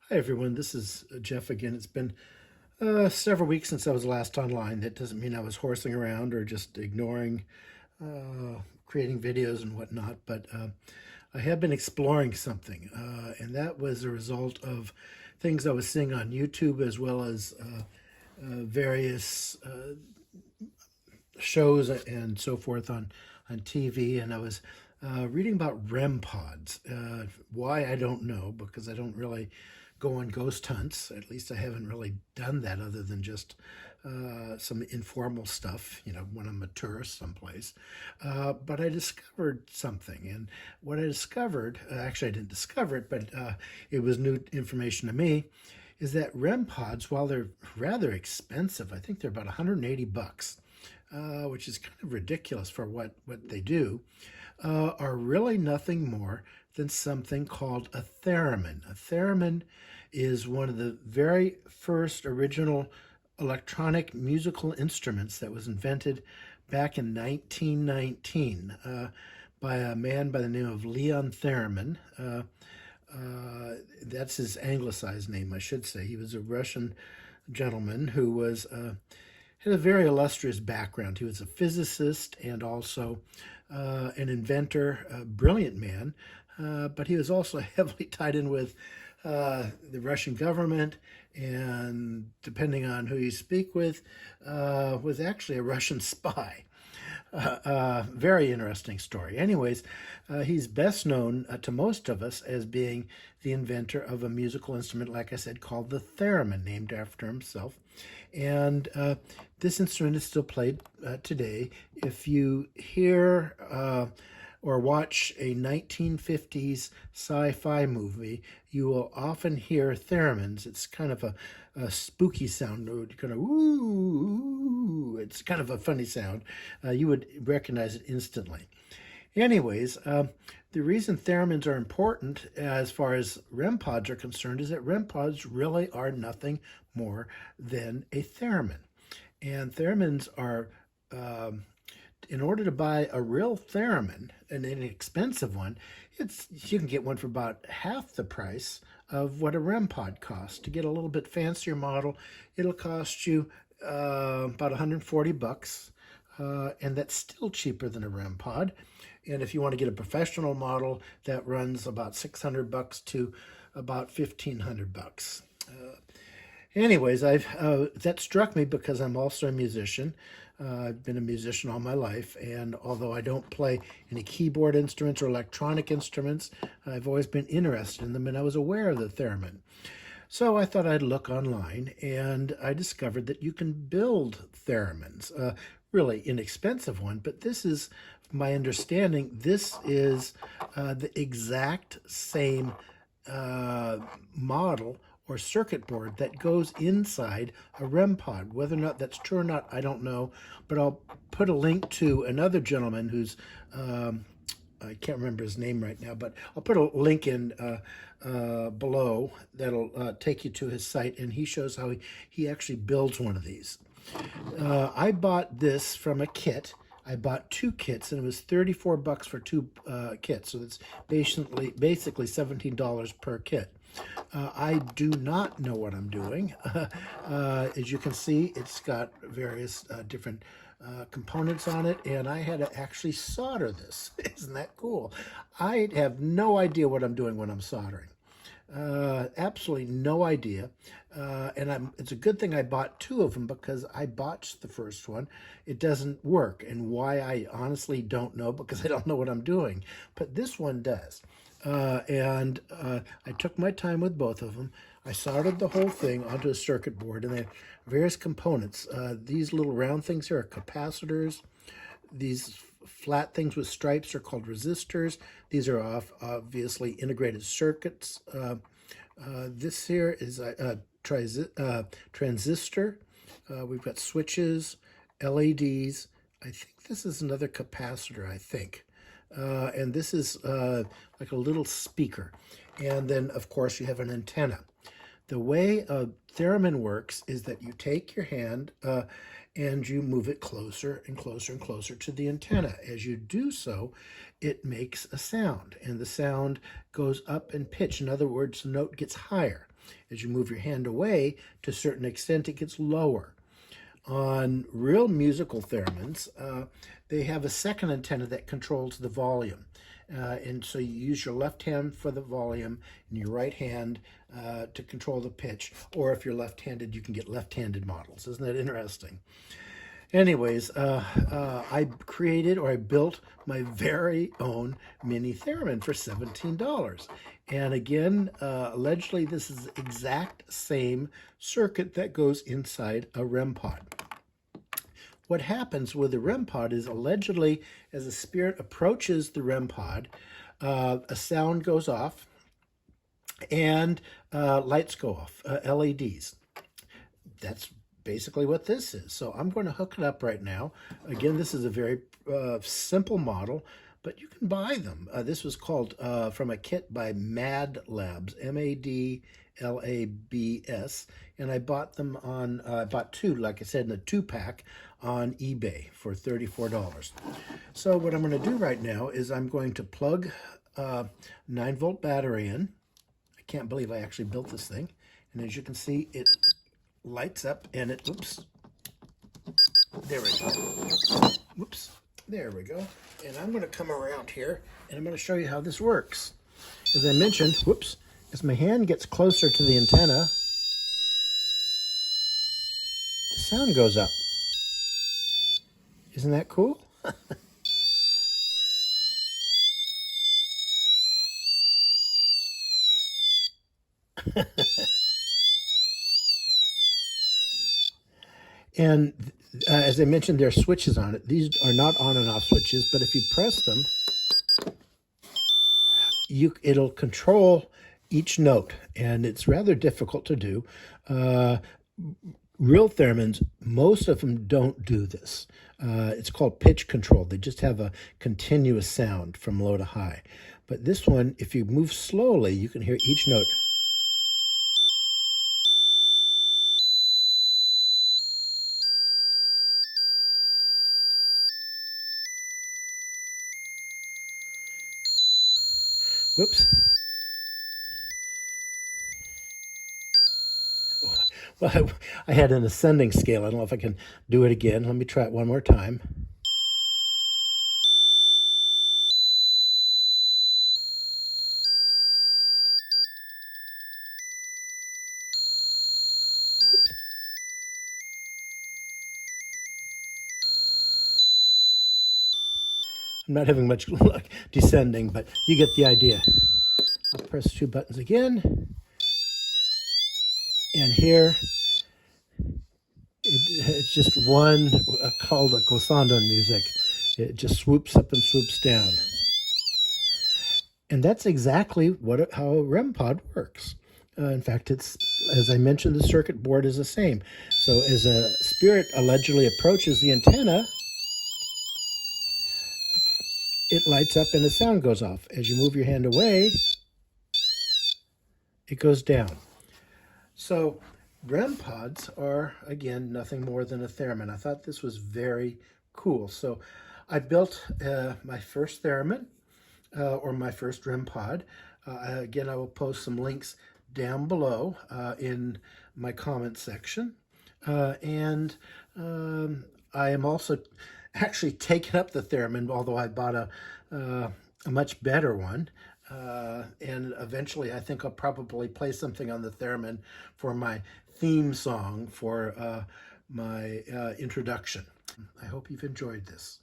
Hi everyone, this is Jeff again. It's been several weeks since I was last online. That doesn't mean I was horsing around or just ignoring creating videos and whatnot, but I have been exploring something, and that was a result of things I was seeing on YouTube as well as various shows and so forth on TV, and I was reading about REM pods. Why, I don't know, because I don't really go on ghost hunts. At least I haven't really done that other than just some informal stuff, when I'm a tourist someplace. But I discovered something, and what I discovered, actually I didn't discover it, but it was new information to me, is that REM pods, while they're rather expensive, I think they're about 180 bucks, which is kind of ridiculous for what they do, are really nothing more than something called a theremin. A theremin is one of the very first original electronic musical instruments that was invented back in 1919 by a man by the name of Leon Theremin. That's his anglicized name, I should say. He was a Russian gentleman who was had a very illustrious background. He was a physicist and also an inventor, a brilliant man, but he was also heavily tied in with the Russian government, and depending on who you speak with, was actually a Russian spy. Very interesting story. Anyways, he's best known to most of us as being the inventor of a musical instrument, like I said, called the theremin, named after himself. And this instrument is still played today. If you hear or watch a 1950s sci-fi movie, you will often hear theremins. It's kind of a spooky sound, kind of woo. It's kind of a funny sound. You would recognize it instantly. Anyways, the reason theremins are important as far as REM pods are concerned is that REM pods really are nothing more than a theremin. And theremins are, in order to buy a real theremin, an inexpensive one, you can get one for about half the price of what a REM pod costs. To get a little bit fancier model, it'll cost you about 140 bucks, and that's still cheaper than a REM pod. And if you want to get a professional model, that runs about 600 bucks to about 1,500 bucks. Anyways, that struck me because I'm also a musician. I've been a musician all my life, and although I don't play any keyboard instruments or electronic instruments, I've always been interested in them, and I was aware of the theremin. So I thought I'd look online, and I discovered that you can build theremins. Really inexpensive one, but this is, my understanding, this is the exact same model or circuit board that goes inside a REM pod. Whether or not that's true or not, I don't know, but I'll put a link to another gentleman who's, I can't remember his name right now, but I'll put a link in below that'll take you to his site, and he shows how he actually builds one of these. I bought this from a kit. I bought two kits, and it was 34 bucks for two kits. So that's basically $17 per kit. I do not know what I'm doing. As you can see, it's got various different components on it, and I had to actually solder this. Isn't that cool? I have no idea what I'm doing when I'm soldering. Absolutely no idea. And it's a good thing I bought two of them, because I botched the first one. It doesn't work, and why, I honestly don't know, because I don't know what I'm doing. But this one does. I took my time with both of them. I soldered the whole thing onto a circuit board, and they have various components. These little round things here are capacitors. These flat things with stripes are called resistors. These are obviously integrated circuits. This here is a transistor. We've got switches, LEDs. I think this is another capacitor, I think. And this is like a little speaker. And then, of course, you have an antenna. The way a theremin works is that you take your hand and you move it closer and closer and closer to the antenna. As you do so, it makes a sound, and the sound goes up in pitch. In other words, the note gets higher. As you move your hand away, to a certain extent, it gets lower. On real musical theremins, they have a second antenna that controls the volume. And so you use your left hand for the volume and your right hand to control the pitch. Or if you're left-handed, you can get left-handed models. Isn't that interesting? Anyways, I created, or I built, my very own mini theremin for $17. And again, allegedly this is the exact same circuit that goes inside a REM pod. What happens with the REM pod is, allegedly, as a spirit approaches the REM pod, a sound goes off and lights go off, LEDs. That's basically what this is. So I'm going to hook it up right now. Again, this is a very simple model, but you can buy them. This was called from a kit by Mad Labs, MADLABS, and I bought them on, I bought two, like I said, in a 2-pack on eBay for $34. So what I'm going to do right now is I'm going to plug a 9-volt battery in. I can't believe I actually built this thing. And as you can see, it lights up and it, oops, there we go. Whoops, there we go. And I'm going to come around here and I'm going to show you how this works. As I mentioned, whoops, as my hand gets closer to the antenna, the sound goes up. Isn't that cool? And as I mentioned, there are switches on it. These are not on and off switches, but if you press them, it'll control each note, and it's rather difficult to do. Real theremins, most of them don't do this. It's called pitch control. They just have a continuous sound from low to high. But this one, if you move slowly, you can hear each note. Whoops. Well, I had an ascending scale. I don't know if I can do it again. Let me try it one more time. Whoops. I'm not having much luck descending, but you get the idea. I'll press 2 buttons again. And here, it's just one, called a glissando in music. It just swoops up and swoops down. And that's exactly how a REM pod works. In fact, it's, as I mentioned, the circuit board is the same. So as a spirit allegedly approaches the antenna, it lights up and the sound goes off. As you move your hand away, it goes down. So REM pods are, again, nothing more than a theremin. I thought this was very cool. So I built my first theremin, or my first REM pod. Again, I will post some links down below in my comment section. And I am also actually taking up the theremin, although I bought a much better one. And eventually I think I'll probably play something on the theremin for my theme song for my introduction. I hope you've enjoyed this.